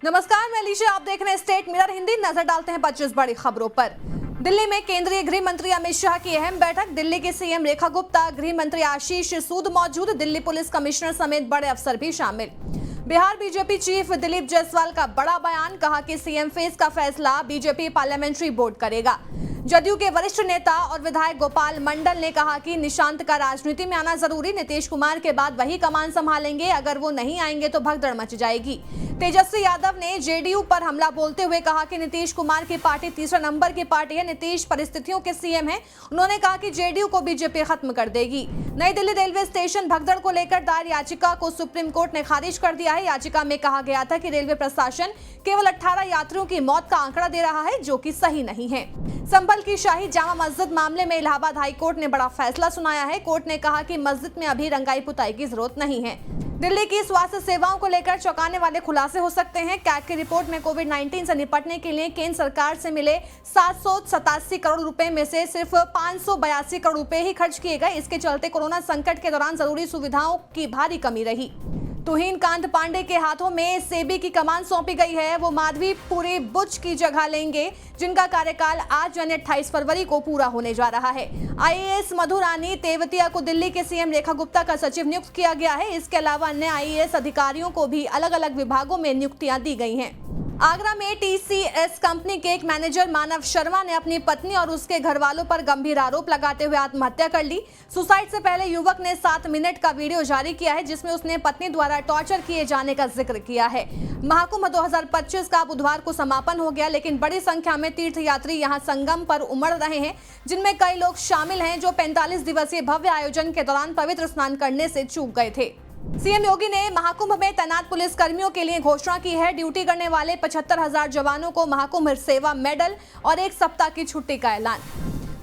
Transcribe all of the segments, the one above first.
नमस्कार, मैं अलीशा, आप देख रहे हैं स्टेट मिरर हिंदी। नजर डालते हैं 25 बड़ी खबरों पर। दिल्ली में केंद्रीय गृह मंत्री अमित शाह की अहम बैठक। दिल्ली के सीएम रेखा गुप्ता, गृह मंत्री आशीष सूद मौजूद, दिल्ली पुलिस कमिश्नर समेत बड़े अफसर भी शामिल। बिहार बीजेपी चीफ दिलीप जायसवाल का बड़ा बयान, कहा कि सीएम फेस का फैसला बीजेपी पार्लियामेंट्री बोर्ड करेगा। जदयू के वरिष्ठ नेता और विधायक गोपाल मंडल ने कहा कि निशांत का राजनीति में आना जरूरी, नीतीश कुमार के बाद वही कमान संभालेंगे, अगर वो नहीं आएंगे तो भगदड़ मच जाएगी। तेजस्वी यादव ने जेडीयू पर हमला बोलते हुए कहा कि नीतीश कुमार की पार्टी तीसरा नंबर की पार्टी है, नीतीश परिस्थितियों के सीएम हैं। उन्होंने कहा कि जेडीयू को बीजेपी खत्म कर देगी। नई दिल्ली रेलवे स्टेशन भगदड़ को लेकर दायर याचिका को सुप्रीम कोर्ट ने खारिज कर दिया है। याचिका में कहा गया था कि रेलवे प्रशासन केवल 18 यात्रियों की मौत का आंकड़ा दे रहा है, जो कि सही नहीं है। संभल की शाही जामा मस्जिद मामले में इलाहाबाद हाई कोर्ट ने बड़ा फैसला सुनाया है। कोर्ट ने कहा कि मस्जिद में अभी रंगाई पुताई की जरूरत नहीं है। दिल्ली की स्वास्थ्य सेवाओं को लेकर चौंकाने वाले खुलासे हो सकते हैं। कैग की रिपोर्ट में कोविड-19 से निपटने के लिए केंद्र सरकार से मिले 787 करोड़ रुपए में से सिर्फ 582 करोड़ रुपए ही खर्च किए गए। इसके चलते कोरोना संकट के दौरान जरूरी सुविधाओं की भारी कमी रही। तुहिन कांत पांडे के हाथों में सेबी की कमान सौंपी गई है। वो माधवीपुरी बुच की जगह लेंगे, जिनका कार्यकाल आज यानी 28 फरवरी को पूरा होने जा रहा है। आईएएस मधु रानी तेवतिया को दिल्ली के सीएम रेखा गुप्ता का सचिव नियुक्त किया गया है। इसके अलावा अन्य आईएएस अधिकारियों को भी अलग अलग विभागों में नियुक्तियां दी गई हैं। आगरा में टीसीएस कंपनी के एक मैनेजर मानव शर्मा ने अपनी पत्नी और उसके घरवालों पर गंभीर आरोप लगाते हुए आत्महत्या कर ली। सुसाइड से पहले युवक ने 7 मिनट का वीडियो जारी किया है, जिसमें उसने पत्नी द्वारा टॉर्चर किए जाने का जिक्र किया है। महाकुंभ 2025 का बुधवार को समापन हो गया, लेकिन बड़ी संख्या में तीर्थयात्री यहां संगम पर उमड़ रहे हैं, जिनमें कई लोग शामिल हैं जो 45 दिवसीय भव्य आयोजन के दौरान पवित्र स्नान करने से चूक गए थे। सीएम योगी ने महाकुंभ में तैनात पुलिस कर्मियों के लिए घोषणा की है। ड्यूटी करने वाले 75,000 जवानों को महाकुंभ सेवा मेडल और 1 सप्ताह की छुट्टी का ऐलान।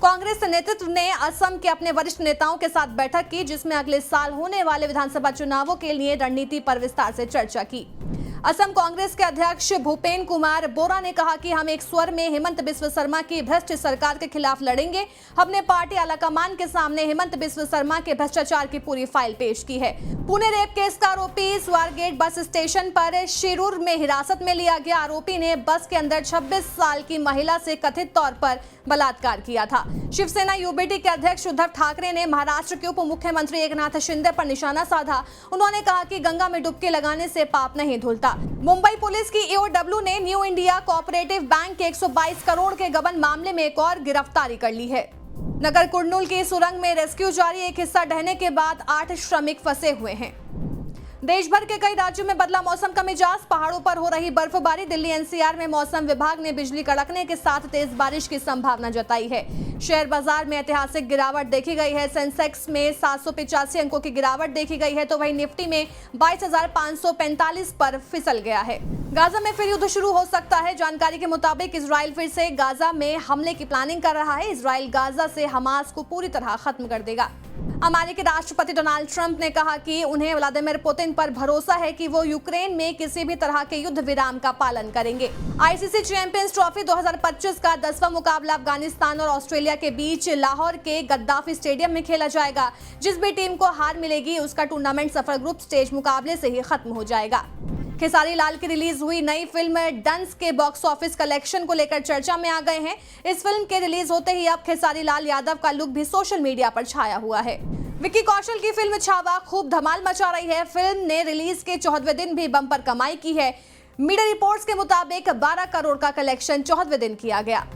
कांग्रेस नेतृत्व ने असम के अपने वरिष्ठ नेताओं के साथ बैठक की, जिसमें अगले साल होने वाले विधानसभा चुनावों के लिए रणनीति पर विस्तार से चर्चा की। असम कांग्रेस के अध्यक्ष भूपेन कुमार बोरा ने कहा कि हम एक स्वर में हेमंत बिस्व शर्मा की भ्रष्ट सरकार के खिलाफ लड़ेंगे। हमने पार्टी आलाकमान के सामने हेमंत बिस्व शर्मा के भ्रष्टाचार की पूरी फाइल पेश की है। पुणे रेप केस का आरोपी स्वारगेट बस स्टेशन पर शिरूर में हिरासत में लिया गया। आरोपी ने बस के अंदर 26 साल की महिला से कथित तौर पर बलात्कार किया था। शिवसेना यूबीटी के अध्यक्ष उद्धव ठाकरे ने महाराष्ट्र के उप मुख्यमंत्री एकनाथ शिंदे पर निशाना साधा। उन्होंने कहा कि गंगा में डुबकी लगाने से पाप नहीं धुलता। मुंबई पुलिस की ईओडब्ल्यू ने न्यू इंडिया कोऑपरेटिव बैंक के 122 करोड़ के गबन मामले में एक और गिरफ्तारी कर ली है। नगर कुर्नूल की सुरंग में रेस्क्यू जारी, एक हिस्सा ढहने के बाद 8 श्रमिक फंसे हुए हैं। देश भर के कई राज्यों में बदला मौसम का मिजाज, पहाड़ों पर हो रही बर्फबारी। दिल्ली एनसीआर में मौसम विभाग ने बिजली कड़कने के साथ तेज बारिश की संभावना जताई है। शेयर बाजार में ऐतिहासिक गिरावट देखी गई है। सेंसेक्स में 785 अंकों की गिरावट देखी गई है, तो वहीं निफ्टी में 22,545 पर फिसल गया है। गाजा में फिर युद्ध शुरू हो सकता है। जानकारी के मुताबिक इजराइल फिर से गाजा में हमले की प्लानिंग कर रहा है। इजराइल गाजा से हमास को पूरी तरह खत्म कर देगा। अमेरिकी राष्ट्रपति डोनाल्ड ट्रंप ने कहा कि उन्हें व्लादिमीर पुतिन पर भरोसा है कि वो यूक्रेन में किसी भी तरह के युद्ध विराम का पालन करेंगे। आईसीसी चैंपियंस ट्रॉफी 2025 का 10वां मुकाबला अफगानिस्तान और ऑस्ट्रेलिया के बीच लाहौर के गद्दाफी स्टेडियम में खेला जाएगा। जिस भी टीम को हार मिलेगी, उसका टूर्नामेंट सफर ग्रुप स्टेज मुकाबले से ही खत्म हो जाएगा। खेसारी लाल की रिलीज हुई नई फिल्म डंस के बॉक्स ऑफिस कलेक्शन को लेकर चर्चा में आ गए हैं। इस फिल्म के रिलीज होते ही अब खेसारी लाल यादव का लुक भी सोशल मीडिया पर छाया हुआ है। विक्की कौशल की फिल्म छावा खूब धमाल मचा रही है। फिल्म ने रिलीज के 14वें दिन भी बम्पर कमाई की है। मीडिया रिपोर्ट्स के मुताबिक 12 करोड़ का कलेक्शन 14वें दिन किया गया।